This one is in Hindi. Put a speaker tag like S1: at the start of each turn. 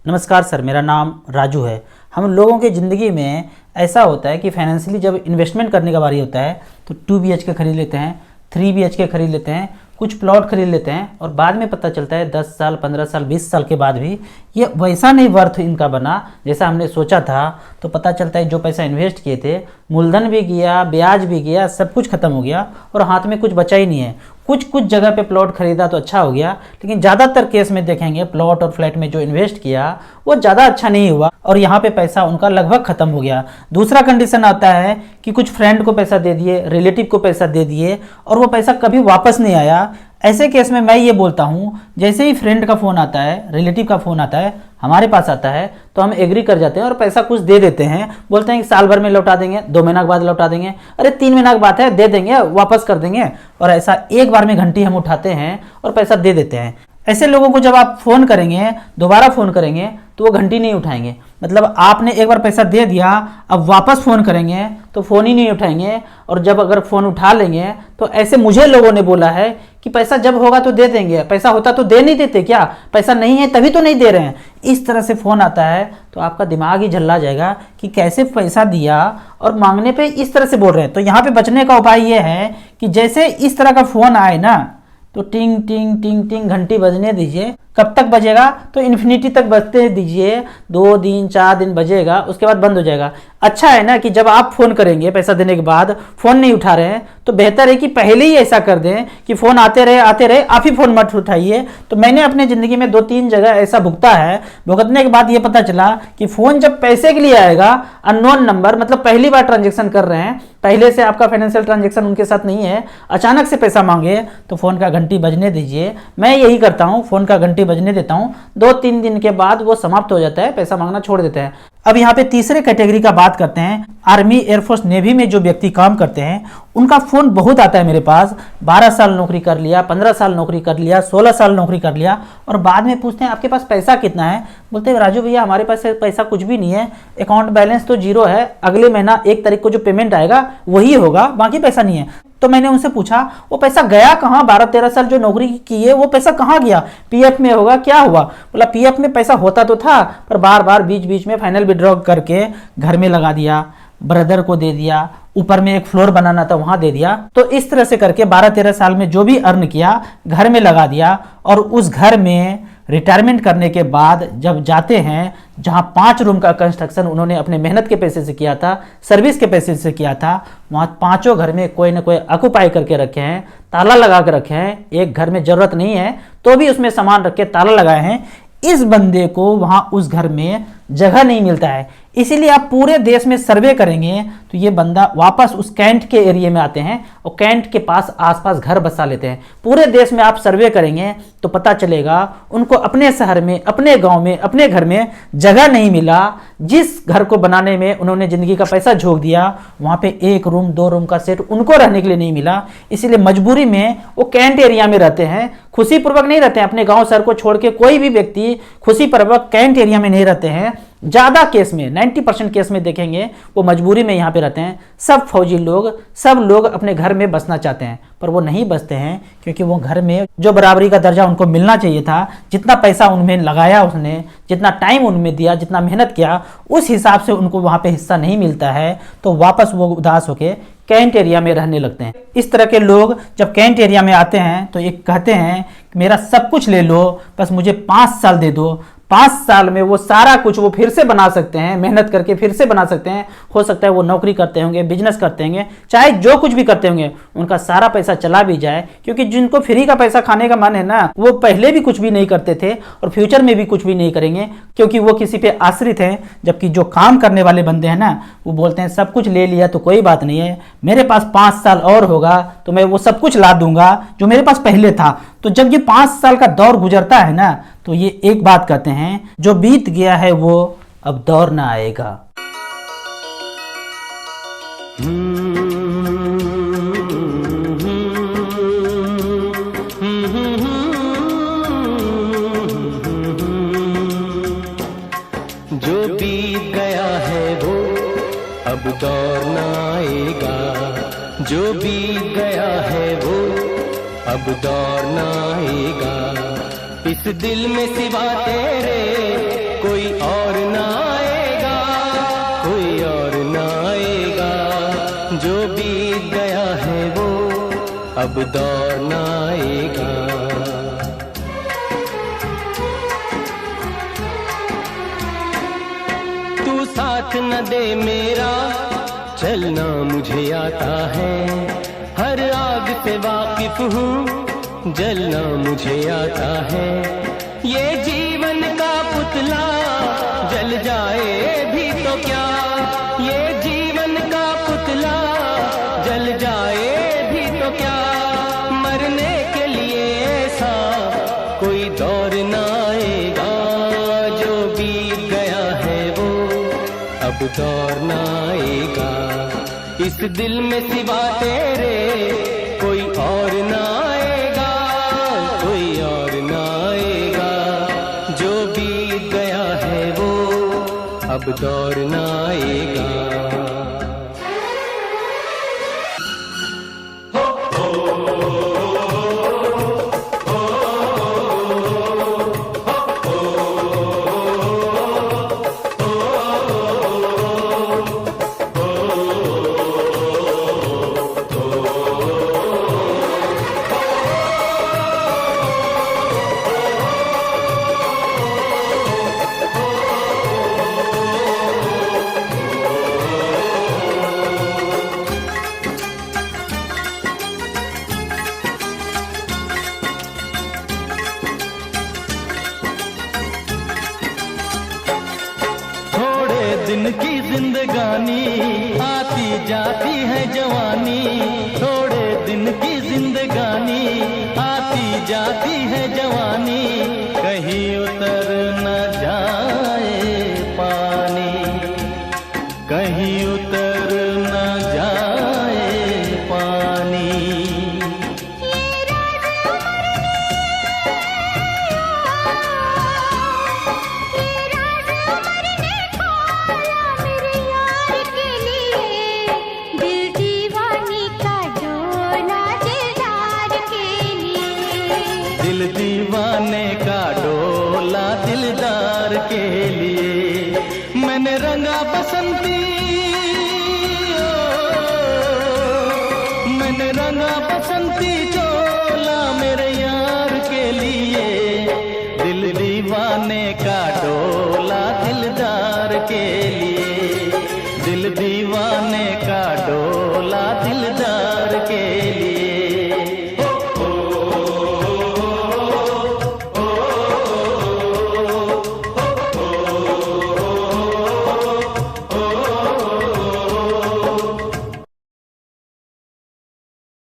S1: नमस्कार सर, मेरा नाम राजू है। हम लोगों की ज़िंदगी में ऐसा होता है कि फाइनेंशियली जब इन्वेस्टमेंट करने का बारी होता है तो 2 BHK खरीद लेते हैं, 3 BHK खरीद लेते हैं, कुछ प्लॉट खरीद लेते हैं और बाद में पता चलता है 10 साल, 15 साल, 20 साल के बाद भी ये वैसा नहीं वर्थ इनका बना जैसा हमने सोचा था। तो पता चलता है जो पैसा इन्वेस्ट किए थे, मूलधन भी गया, ब्याज भी गया, सब कुछ खत्म हो गया और हाथ में कुछ बचा ही नहीं है। कुछ जगह पे प्लॉट खरीदा तो अच्छा हो गया, लेकिन ज़्यादातर केस में देखेंगे प्लॉट और फ्लैट में जो इन्वेस्ट किया वो ज़्यादा अच्छा नहीं हुआ और यहाँ पे पैसा उनका लगभग ख़त्म हो गया। दूसरा कंडीशन आता है कि कुछ फ्रेंड को पैसा दे दिए, रिलेटिव को पैसा दे दिए और वो पैसा कभी वापस नहीं आया। ऐसे केस में मैं ये बोलता हूँ, जैसे ही फ्रेंड का फ़ोन आता है, रिलेटिव का फ़ोन आता है, हमारे पास आता है तो हम एग्री कर जाते हैं और पैसा कुछ दे देते हैं। बोलते हैं कि साल भर में लौटा देंगे, 2 महीना के बाद लौटा देंगे, अरे 3 महीना की बात है, दे देंगे, वापस कर देंगे। और ऐसा एक बार में घंटी हम उठाते हैं और पैसा दे देते हैं। ऐसे लोगों को जब आप फ़ोन करेंगे, दोबारा फ़ोन करेंगे तो वो घंटी नहीं उठाएंगे। मतलब आपने एक बार पैसा दे दिया, अब वापस फ़ोन करेंगे तो फ़ोन ही नहीं उठाएंगे। और जब अगर फ़ोन उठा लेंगे तो ऐसे मुझे लोगों ने बोला है कि पैसा जब होगा तो दे देंगे, पैसा होता तो दे नहीं देते क्या, पैसा नहीं है तभी तो नहीं दे रहे हैं। इस तरह से फ़ोन आता है तो आपका दिमाग ही झल्ला जाएगा कि कैसे पैसा दिया और मांगने पे इस तरह से बोल रहे हैं। तो यहाँ पे बचने का उपाय ये है कि जैसे इस तरह का फ़ोन आए ना तो टिंग टिंग टिंग टिंग घंटी बजने दीजिए। कब तक बजेगा तो इन्फिनिटी तक बजते दीजिए, 2 दिन 4 दिन बजेगा, उसके बाद बंद हो जाएगा। अच्छा है ना कि जब आप फ़ोन करेंगे पैसा देने के बाद फ़ोन नहीं उठा रहे हैं तो बेहतर है कि पहले ही ऐसा कर दें कि फ़ोन आते रहे आप ही फ़ोन मत उठाइए। तो मैंने अपने ज़िंदगी में 2-3 जगह ऐसा भुगता है। भुगतने के बाद ये पता चला कि फ़ोन जब पैसे के लिए आएगा, अननोन नंबर, मतलब पहली बार ट्रांजेक्शन कर रहे हैं, पहले से आपका फाइनेंशियल ट्रांजेक्शन उनके साथ नहीं है, अचानक से पैसा मांगे तो फ़ोन का घंटी बजने दीजिए। मैं यही करता हूँ, फ़ोन का घंटी बजने देता हूँ, 2-3 दिन के बाद वो समाप्त हो जाता है, पैसा मांगना छोड़ देते हैं। अब यहाँ पे तीसरे कैटेगरी का बात करते हैं। आर्मी, एयरफोर्स, नेवी में जो व्यक्ति काम करते हैं उनका फ़ोन बहुत आता है मेरे पास। 12 साल नौकरी कर लिया, 15 साल नौकरी कर लिया, 16 साल नौकरी कर लिया और बाद में पूछते हैं आपके पास पैसा कितना है। बोलते हैं राजू भैया हमारे पास पैसा कुछ भी नहीं है, अकाउंट बैलेंस तो 0 है, अगले महीना 1 तारीख को जो पेमेंट आएगा वही होगा, बाकी पैसा नहीं है। तो मैंने उनसे पूछा वो पैसा गया कहाँ, 12-13 साल जो नौकरी की है वो पैसा कहाँ गया, पीएफ में होगा, क्या हुआ? बोला पीएफ में पैसा होता तो था पर बार बार बीच बीच में फाइनल विड्रॉ करके घर में लगा दिया, ब्रदर को दे दिया, ऊपर में एक फ्लोर बनाना था वहां दे दिया। तो इस तरह से करके 12-13 साल में जो भी अर्न किया घर में लगा दिया और उस घर में रिटायरमेंट करने के बाद जब जाते हैं, जहां 5 रूम का कंस्ट्रक्शन उन्होंने अपने मेहनत के पैसे से किया था, सर्विस के पैसे से किया था, वहां 5 घर में कोई ना कोई ऑक्युपाई करके रखे हैं, ताला लगा के रखे हैं। एक घर में जरूरत नहीं है तो भी उसमें सामान रख के ताला लगाए हैं। इस बंदे को वहां उस घर में जगह नहीं मिलता है। इसीलिए आप पूरे देश में सर्वे करेंगे तो ये बंदा वापस उस कैंट के एरिया में आते हैं और कैंट के पास आसपास घर बसा लेते हैं। पूरे देश में आप सर्वे करेंगे तो पता चलेगा उनको अपने शहर में, अपने गांव में, अपने घर में जगह नहीं मिला। जिस घर को बनाने में उन्होंने जिंदगी का पैसा झोंक दिया वहां पे 1 रूम 2 रूम का सेट उनको रहने के लिए नहीं मिला। इसीलिए मजबूरी में वो कैंट एरिया में रहते हैं, खुशीपूर्वक नहीं रहते हैं। अपने गाँव शहर को छोड़ के कोई भी व्यक्ति खुशीपूर्वक कैंट एरिया में नहीं रहते हैं। ज़्यादा केस में 90% केस में देखेंगे वो मजबूरी में यहाँ पे रहते हैं। सब फौजी लोग, सब लोग अपने घर में बसना चाहते हैं पर वो नहीं बसते हैं क्योंकि वो घर में जो बराबरी का दर्जा उनको मिलना चाहिए था, जितना पैसा उनमें लगाया उसने, जितना टाइम उनमें दिया, जितना मेहनत किया, उस हिसाब से उनको वहाँ पे हिस्सा नहीं मिलता है। तो वापस वो उदास होके कैंट एरिया में रहने लगते हैं। इस तरह के लोग जब कैंट एरिया में आते हैं तो एक कहते हैं मेरा सब कुछ ले लो, बस मुझे 5 साल दे दो। 5 साल में वो सारा कुछ वो फिर से बना सकते हैं, मेहनत करके फिर से बना सकते हैं। हो सकता है वो नौकरी करते होंगे, बिजनेस करते होंगे, चाहे जो कुछ भी करते होंगे, उनका सारा पैसा चला भी जाए। क्योंकि जिनको फ्री का पैसा खाने का मन है ना, वो पहले भी कुछ भी नहीं करते थे और फ्यूचर में भी कुछ भी नहीं करेंगे क्योंकि वो किसी पे आश्रित हैं। जबकि जो काम करने वाले बंदे हैं ना, वो बोलते हैं सब कुछ ले लिया तो कोई बात नहीं है, मेरे पास 5 साल और होगा तो मैं वो सब कुछ ला दूंगा जो मेरे पास पहले था। तो जब ये 5 साल का दौर गुजरता है ना तो ये एक बात कहते हैं, जो बीत गया है वो अब दौर ना आएगा।
S2: जो बीत गया है वो अब दौर ना आएगा, जो बीत गया है वो अब दौर ना आएगा। इस दिल में सिवा तेरे कोई और ना आएगा, कोई और ना आएगा। जो बीत गया है वो अब दौर ना आएगा। तू साथ न दे मेरा, चलना मुझे आता है। हर आग से वाकिफ हूँ, जलना मुझे आता है। ये जीवन का पुतला जल जाए भी तो क्या, ये जीवन का पुतला जल जाए भी तो क्या। मरने के लिए ऐसा कोई दौर ना आएगा। जो बीत गया है वो अब दौर ना आएगा। इस दिल में सिवा तेरे कोई और ना आएगा, कोई और ना आएगा। जो बीत गया है वो अब दौर ना आएगा। दिन की जिंदगानी आती जाती है जवानी। थोड़े दिन की जिंदगानी आती जाती है जवानी। कहीं उतर न जाए पानी, कहीं उतर न जाए पानी। दिल दीवाने का डोला दिलदार के लिए। मैंने रंगा बसंती, मैंने रंगा बसंती चोला मेरे यार के लिए। दिल दीवाने का डोला दिलदार के लिए।